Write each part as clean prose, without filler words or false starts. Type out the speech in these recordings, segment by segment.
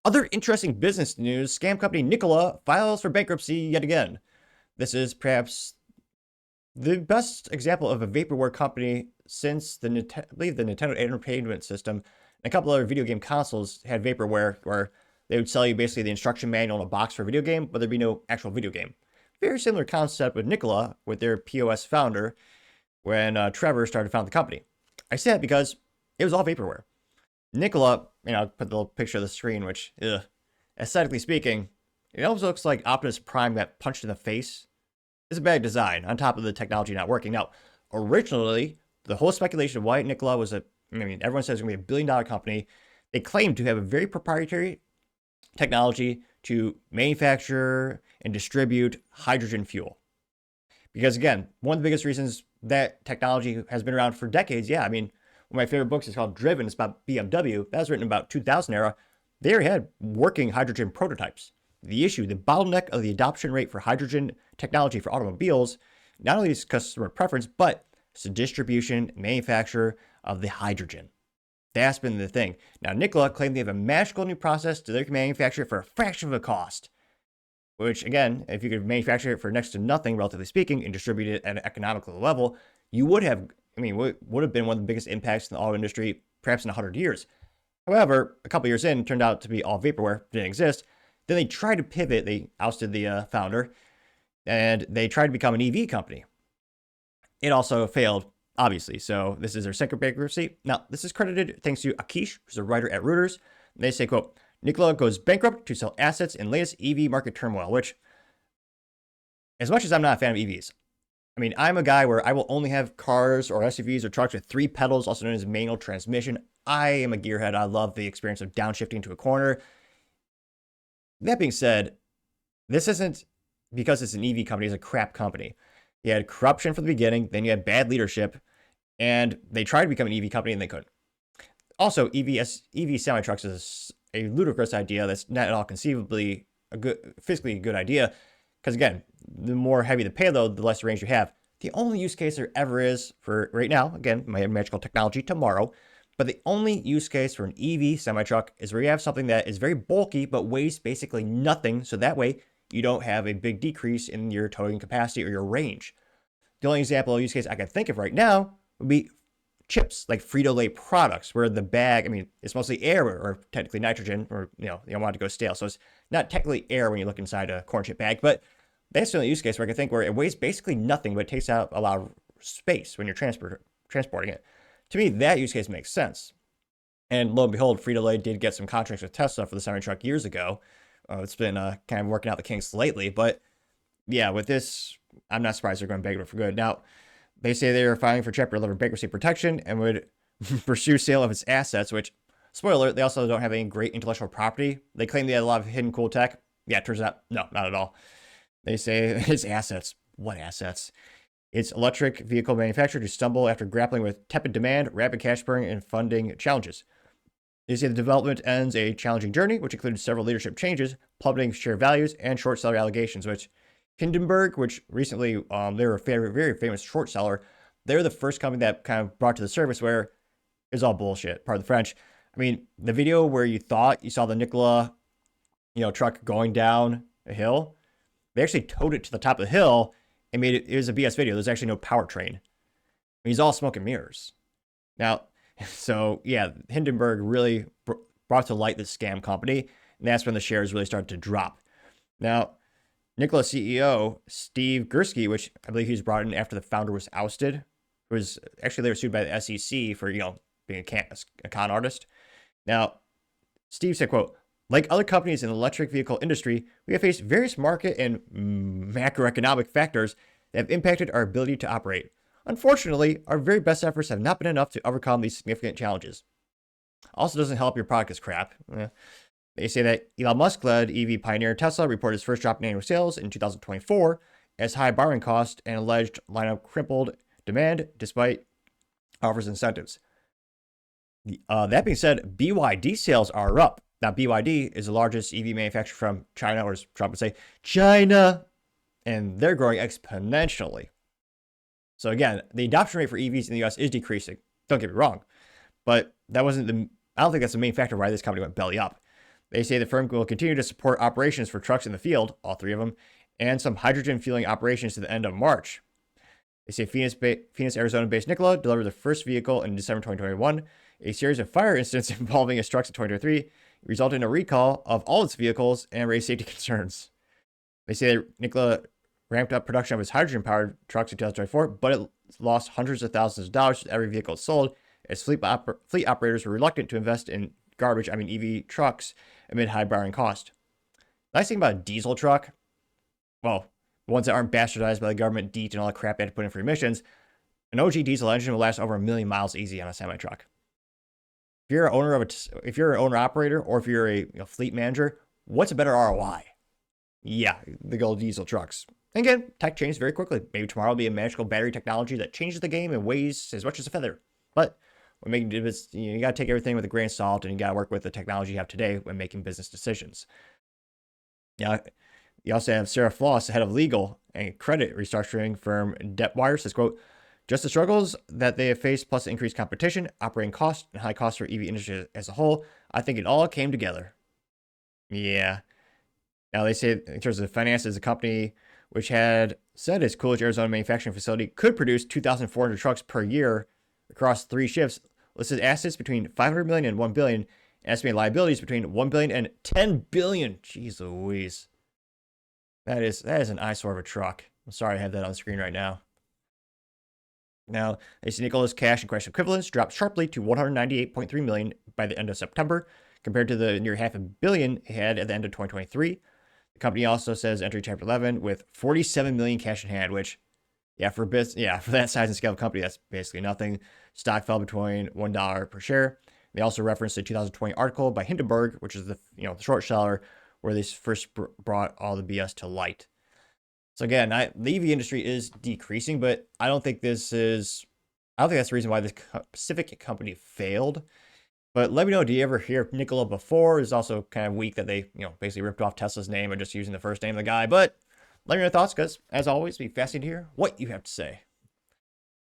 Other interesting business news, scam company Nikola files for bankruptcy yet again. This is perhaps the best example of a vaporware company since I believe the Nintendo Entertainment System and a couple other video game consoles had vaporware where they would sell you basically the instruction manual in a box for a video game, but there'd be no actual video game. Very similar concept with Nikola, with their POS founder, when Trevor started to found the company. I say it because it was all vaporware. Nikola, put the little picture of the screen, which, aesthetically speaking, it almost looks like Optimus Prime got punched in the face. It's a bad design, on top of the technology not working. Now, originally, the whole speculation of why Nikola was everyone says it's going to be $1 billion company. They claimed to have a very proprietary technology to manufacture and distribute hydrogen fuel. Because again, one of the biggest reasons that technology has been around for decades, one of my favorite books is called Driven. It's about BMW. That was written about 2000 era. They already had working hydrogen prototypes. The issue, the bottleneck of the adoption rate for hydrogen technology for automobiles, not only is customer preference, but it's the distribution and manufacture of the hydrogen. That's been the thing. Now, Nikola claimed they have a magical new process to manufacture it for a fraction of the cost. Which, again, if you could manufacture it for next to nothing, relatively speaking, and distribute it at an economical level, you would have, would have been one of the biggest impacts in the auto industry, perhaps in 100 years. However, a couple years in, it turned out to be all vaporware, didn't exist. Then they tried to pivot. They ousted the founder, and they tried to become an EV company. It also failed, obviously. So this is their second bankruptcy. Now, this is credited thanks to Akish, who's a writer at Reuters. They say, quote, Nikola goes bankrupt to sell assets in latest EV market turmoil, which, as much as I'm not a fan of EVs, I'm a guy where I will only have cars or SUVs or trucks with 3 pedals, also known as manual transmission. I am a gearhead. I love the experience of downshifting to a corner. That being said, this isn't because it's an EV company, it's a crap company. You had corruption from the beginning, then you had bad leadership, and they tried to become an EV company and they couldn't. Also, EV semi-trucks is a ludicrous idea that's not at all conceivably physically good idea. Because again, the more heavy the payload, the less range you have. The only use case there ever is for right now, again, my magical technology tomorrow, but the only use case for an EV semi-truck is where you have something that is very bulky but weighs basically nothing. So that way you don't have a big decrease in your towing capacity or your range. The only example of use case I can think of right now would be chips, like Frito-Lay products, where the bag, it's mostly air or technically nitrogen, or, you don't want it to go stale. So it's not technically air when you look inside a corn chip bag, but that's the only use case where I can think where it weighs basically nothing, but it takes out a lot of space when you're transporting it. To me, that use case makes sense. And lo and behold, Frito-Lay did get some contracts with Tesla for the semi-truck years ago. It's been kind of working out the kinks lately, but yeah, with this, I'm not surprised they're going bankrupt for good. Now, they say they are filing for Chapter 11 bankruptcy protection and would pursue sale of its assets, which, spoiler alert, they also don't have any great intellectual property. They claim they had a lot of hidden cool tech. Yeah, it turns out, no, not at all. They say its assets. What assets? Its electric vehicle manufacturer to stumble after grappling with tepid demand, rapid cash burn, and funding challenges. They say the development ends a challenging journey, which included several leadership changes, plummeting share values, and short seller allegations, which Hindenburg, which recently they were a very famous short seller. They're the first company that kind of brought to the surface where it's all bullshit. Pardon the French. The video where you thought you saw the Nikola, truck going down a hill, they actually towed it to the top of the hill and made it. It was a BS video. There's actually no powertrain. He's all smoke and mirrors. Now, so yeah, Hindenburg really brought to light this scam company, and that's when the shares really started to drop. Now, Nikola CEO Steve Gursky, which I believe he was brought in after the founder was ousted, was actually they were sued by the SEC for being a con artist. Now, Steve said, quote, like other companies in the electric vehicle industry, we have faced various market and macroeconomic factors that have impacted our ability to operate. Unfortunately, our very best efforts have not been enough to overcome these significant challenges. Also doesn't help your product is crap. They say that Elon Musk-led EV pioneer Tesla reported its first drop in annual sales in 2024 as high borrowing costs and alleged lineup crippled demand despite offers and incentives. That being said, BYD sales are up. Now, BYD is the largest EV manufacturer from China, or as Trump would say, China, and they're growing exponentially. So again, the adoption rate for EVs in the US is decreasing. Don't get me wrong, but that wasn't I don't think that's the main factor why this company went belly up. They say the firm will continue to support operations for trucks in the field, all 3 of them, and some hydrogen fueling operations to the end of March. They say Phoenix, Arizona-based Nikola delivered the first vehicle in December 2021. A series of fire incidents involving its trucks in 2023 resulted in a recall of all its vehicles and raised safety concerns. They say that Nikola ramped up production of its hydrogen-powered trucks in 2024, but it lost hundreds of thousands of dollars with every vehicle it sold, as fleet operators were reluctant to invest in EV trucks amid high borrowing cost. Nice thing about a diesel truck, well, ones that aren't bastardized by the government, DEET, and all that crap they had to put in for emissions, an OG diesel engine will last over 1 million miles easy on a semi-truck. If you're an owner operator, or if you're a fleet manager, what's a better ROI? Yeah, the gold diesel trucks. And again, tech changes very quickly. Maybe tomorrow will be a magical battery technology that changes the game and weighs as much as a feather. But when making business, you got to take everything with a grain of salt, and you got to work with the technology you have today when making business decisions. Yeah, you also have Sarah Floss, head of legal and credit restructuring firm Debtwire, says, quote, just the struggles that they have faced, plus increased competition, operating costs, and high costs for EV industry as a whole, I think it all came together. Yeah. Now they say in terms of finances, the company, which had said its Coolidge, Arizona manufacturing facility could produce 2,400 trucks per year across 3 shifts, listed assets between $500 million and $1 billion, and estimated liabilities between $1 billion and $10 billion. Jeez Louise. That is an eyesore of a truck. I'm sorry I have that on the screen right now. Now, they see Nikola's cash and cash equivalents dropped sharply to $198.3 million by the end of September, compared to the near $500 million it had at the end of 2023. The company also says entering Chapter 11 with $47 million cash in hand, which, for that size and scale of company, that's basically nothing. Stock fell between $1 per share. They also referenced a 2020 article by Hindenburg, which is the short seller, where they first brought all the BS to light. So again, the EV industry is decreasing, but I don't think that's the reason why this specific company failed. But let me know, do you ever hear of Nikola before? It's also kind of weak that they, basically ripped off Tesla's name and just using the first name of the guy. But let me know your thoughts, because as always, it'd be fascinating to hear what you have to say.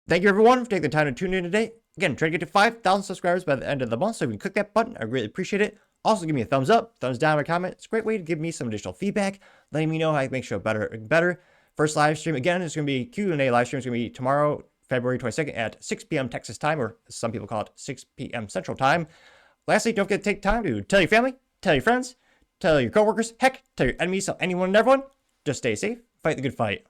Thank you, everyone, for taking the time to tune in today. Again, trying to get to 5,000 subscribers by the end of the month, so if you can click that button, I really appreciate it. Also, give me a thumbs up, thumbs down, or comment. It's a great way to give me some additional feedback, letting me know how I can make show better and better. First live stream, again, it's going to be Q&A live stream. It's going to be tomorrow, February 22nd at 6 p.m. Texas time, or some people call it 6 p.m. Central time. Lastly, don't forget to take time to tell your family, tell your friends, tell your coworkers, heck, tell your enemies, tell anyone and everyone. Just stay safe, fight the good fight.